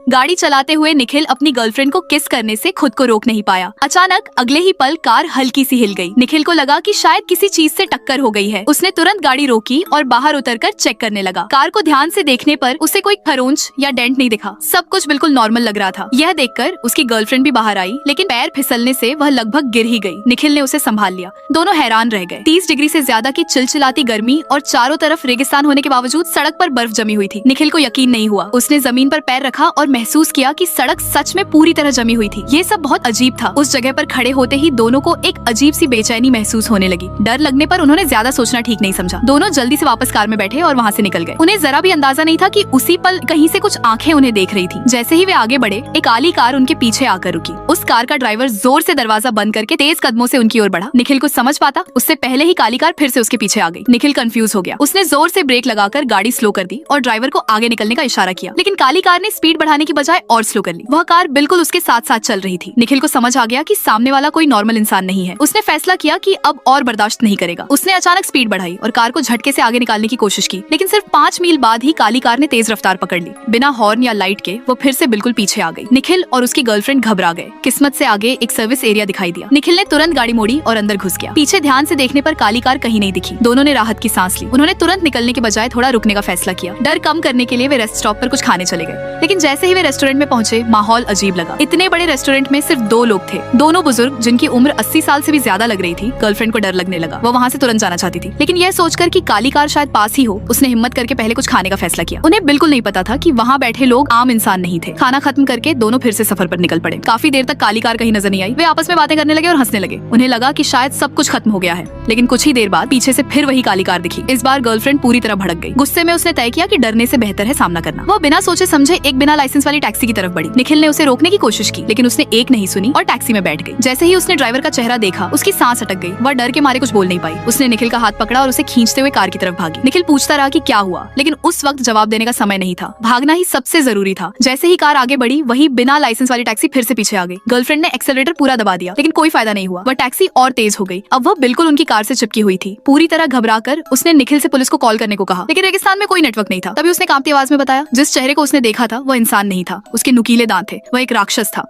गाड़ी चलाते हुए निखिल अपनी गर्लफ्रेंड को किस करने से खुद को रोक नहीं पाया। अचानक अगले ही पल कार हल्की सी हिल गई। निखिल को लगा कि शायद किसी चीज से टक्कर हो गई है। उसने तुरंत गाड़ी रोकी और बाहर उतरकर चेक करने लगा। कार को ध्यान से देखने पर उसे कोई खरोंच या डेंट नहीं दिखा। सब कुछ बिल्कुल नॉर्मल लग रहा था। यह देखकर उसकी गर्लफ्रेंड भी बाहर आई, लेकिन पैर फिसलने से वह लगभग गिर ही गई। निखिल ने उसे संभाल लिया। दोनों हैरान रह गए। 30 डिग्री से ज्यादा की चिलचिलाती गर्मी और चारों तरफ रेगिस्तान होने के बावजूद सड़क पर बर्फ जमी हुई थी। निखिल को यकीन नहीं हुआ। उसने जमीन पर पैर रखा और महसूस किया कि सड़क सच में पूरी तरह जमी हुई थी। ये सब बहुत अजीब था। उस जगह पर खड़े होते ही दोनों को एक अजीब सी बेचैनी महसूस होने लगी। डर लगने पर उन्होंने ज्यादा सोचना ठीक नहीं समझा। दोनों जल्दी से वापस कार में बैठे और वहाँ से निकल गए। उन्हें जरा भी अंदाजा नहीं था कि उसी पल कहीं से कुछ आंखें उन्हें देख रही थी। जैसे ही वे आगे बढ़े, एक काली कार उनके पीछे आकर रुकी। उस कार का ड्राइवर जोर से दरवाजा बंद करके तेज कदमों से उनकी ओर बढ़ा। निखिल कुछ समझ पाता उससे पहले ही काली कार फिर से उसके पीछे आ गई। निखिल कंफ्यूज हो गया। उसने जोर से ब्रेक लगाकर गाड़ी स्लो कर दी और ड्राइवर को आगे निकलने का इशारा किया, लेकिन काली कार ने स्पीड बढ़ाने की बजाय और स्लो कर ली। वह कार बिल्कुल उसके साथ साथ चल रही थी। निखिल को समझ आ गया कि सामने वाला कोई नॉर्मल इंसान नहीं है। उसने फैसला किया कि अब और बर्दाश्त नहीं करेगा। उसने अचानक स्पीड बढ़ाई और कार को झटके से आगे निकालने की कोशिश की, लेकिन सिर्फ 5 मील बाद ही काली कार ने तेज रफ्तार पकड़ ली। बिना हॉर्न या लाइट के वो फिर से बिल्कुल पीछे आ गई। निखिल और उसकी गर्लफ्रेंड घबरा गए। किस्मत से आगे एक सर्विस एरिया दिखाई दिया। निखिल ने तुरंत गाड़ी मोड़ी और अंदर घुस गया। पीछे ध्यान से देखने पर काली कार कहीं नहीं दिखी। दोनों ने राहत की सांस ली। उन्होंने तुरंत निकलने के बजाय थोड़ा रुकने का फैसला किया। डर कम करने के लिए वे रेस्ट स्टॉप पर कुछ खाने चले गए, लेकिन जैसे ही वे रेस्टोरेंट में पहुंचे, माहौल अजीब लगा। इतने बड़े रेस्टोरेंट में सिर्फ 2 लोग थे। दोनों बुजुर्ग जिनकी उम्र 80 साल से भी ज्यादा लग रही थी। गर्लफ्रेंड को डर लगने लगा। वो वहाँ से तुरंत जाना चाहती थी, लेकिन यह सोचकर कि काली कार शायद पास ही हो, उसने हिम्मत करके पहले कुछ खाने का फैसला किया। उन्हें बिल्कुल नहीं पता था कि वहाँ बैठे लोग आम इंसान नहीं थे। खाना खत्म करके दोनों फिर से सफर पर निकल पड़े। काफी देर तक काली कार कहीं नजर नहीं आई। वे आपस में बातें करने लगे और हंसने लगे। उन्हें लगा कि शायद सब कुछ खत्म हो गया है, लेकिन कुछ ही देर बाद पीछे से फिर वही काली कार दिखी। इस बार गर्लफ्रेंड पूरी तरह भड़क गई। गुस्से में उसने तय किया कि डरने से बेहतर है सामना करना। वो बिना सोचे समझे एक बिना लाइसेंस वाली टैक्सी की तरफ बढ़ी। निखिल ने उसे रोकने की कोशिश की, लेकिन उसने एक नहीं सुनी और टैक्सी में बैठ गई। जैसे ही उसने ड्राइवर का चेहरा देखा, उसकी सांस अटक गई। वह डर के मारे कुछ बोल नहीं पाई। उसने निखिल का हाथ पकड़ा और उसे खींचते हुए कार की तरफ भागी। निखिल पूछता रहा कि क्या हुआ, लेकिन उस वक्त जवाब देने का समय नहीं था। भागना ही सबसे जरूरी था। जैसे ही कार आगे बढ़ी, वही बिना लाइसेंस वाली टैक्सी फिर से पीछे आ गई। गर्लफ्रेंड ने एक्सेलरेटर पूरा दबा दिया, लेकिन कोई फायदा नहीं हुआ। वह टैक्सी और तेज हो गई। अब वह बिल्कुल उनकी कार से चिपकी हुई थी। पूरी तरह घबराकर उसने निखिल से पुलिस को कॉल करने को कहा, लेकिन रेगिस्तान में कोई नेटवर्क नहीं था। तभी उसने कांपती आवाज में बताया, जिस चेहरे को उसने देखा था वह इंसान नहीं था। उसके नुकीले दांत थे। वह एक राक्षस था।